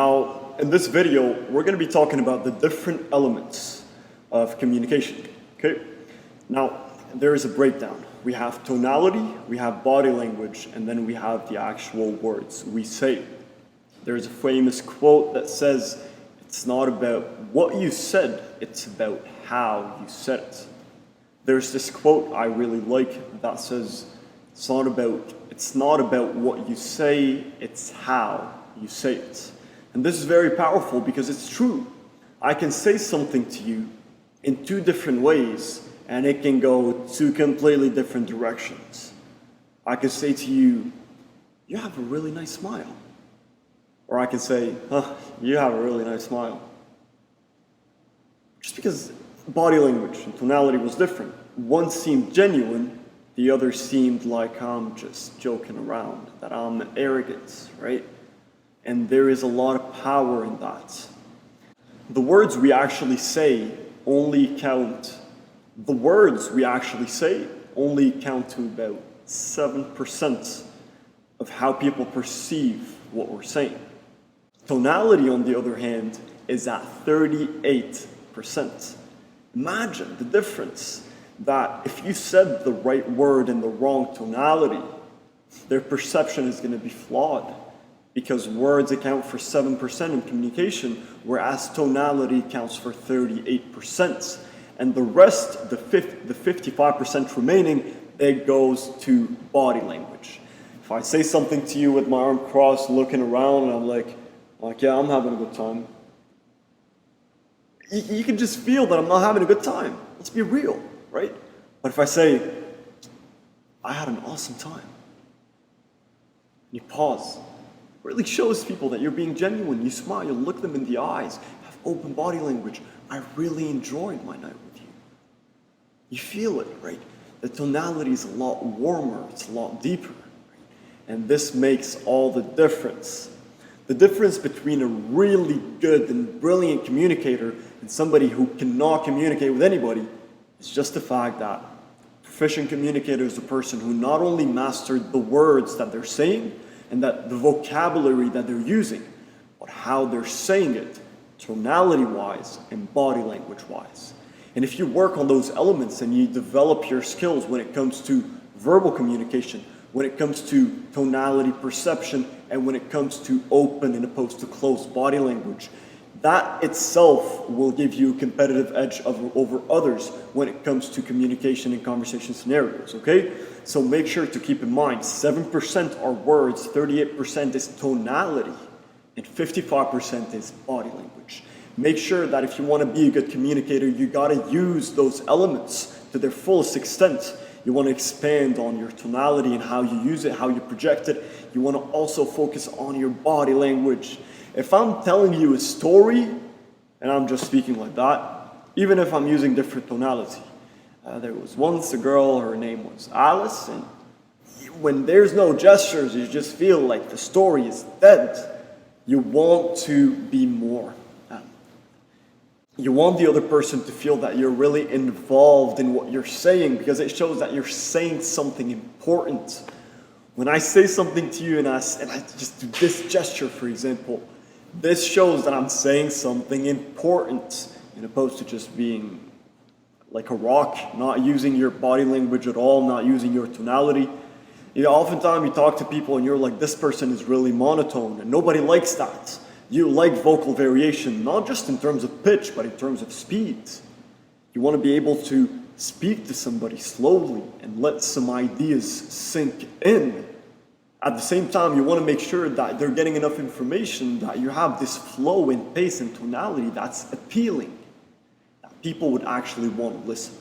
Now, in this video, we're going to be talking about the different elements of communication, okay? Now, there is a breakdown. We have tonality, we have body language, and then we have the actual words we say. There's a famous quote that says, it's not about what you said, it's about how you said it. There's this quote I really like that says, it's not about what you say, it's how you say it. And this is very powerful because it's true. I can say something to you in two different ways and it can go two completely different directions. I can say to you, you have a really nice smile. Or I can say, you have a really nice smile. Just because body language and tonality was different. One seemed genuine, the other seemed like I'm just joking around, that I'm arrogant, right? And there is a lot of power in that. The words we actually say only count to about 7% of how people perceive what we're saying. Tonality, on the other hand, is at 38%. Imagine the difference that if you said the right word in the wrong tonality, their perception is going to be flawed. Because words account for 7% in communication, whereas tonality accounts for 38%. And the rest, the 55% remaining, it goes to body language. If I say something to you with my arm crossed, looking around, and I'm like, yeah, I'm having a good time. You can just feel that I'm not having a good time. Let's be real, right? But if I say, I had an awesome time, you pause. Really shows people that you're being genuine. You smile, you look them in the eyes, have open body language. I really enjoyed my night with you. You feel it, right? The tonality is a lot warmer, it's a lot deeper. Right? And this makes all the difference. The difference between a really good and brilliant communicator and somebody who cannot communicate with anybody is just the fact that a proficient communicator is a person who not only mastered the words that they're saying, and that the vocabulary that they're using, but how they're saying it, tonality-wise and body language-wise. And if you work on those elements and you develop your skills when it comes to verbal communication, when it comes to tonality perception, and when it comes to open and opposed to closed body language, that itself will give you a competitive edge over others when it comes to communication and conversation scenarios, okay? So make sure to keep in mind, 7% are words, 38% is tonality, and 55% is body language. Make sure that if you want to be a good communicator, you got to use those elements to their fullest extent. You want to expand on your tonality and how you use it, how you project it. You want to also focus on your body language. If I'm telling you a story, and I'm just speaking like that, even if I'm using different tonality, there was once a girl, her name was Alice, and when there's no gestures, you just feel like the story is dead. You want to be more. You want the other person to feel that you're really involved in what you're saying because it shows that you're saying something important. When I say something to you and I just do this gesture, for example, this shows that I'm saying something important, as opposed to just being like a rock, not using your body language at all, not using your tonality. You know, oftentimes you talk to people and you're like, this person is really monotone, and nobody likes that. You like vocal variation, not just in terms of pitch, but in terms of speed. You want to be able to speak to somebody slowly and let some ideas sink in. At the same time, you want to make sure that they're getting enough information, that you have this flow and pace and tonality that's appealing, that people would actually want to listen.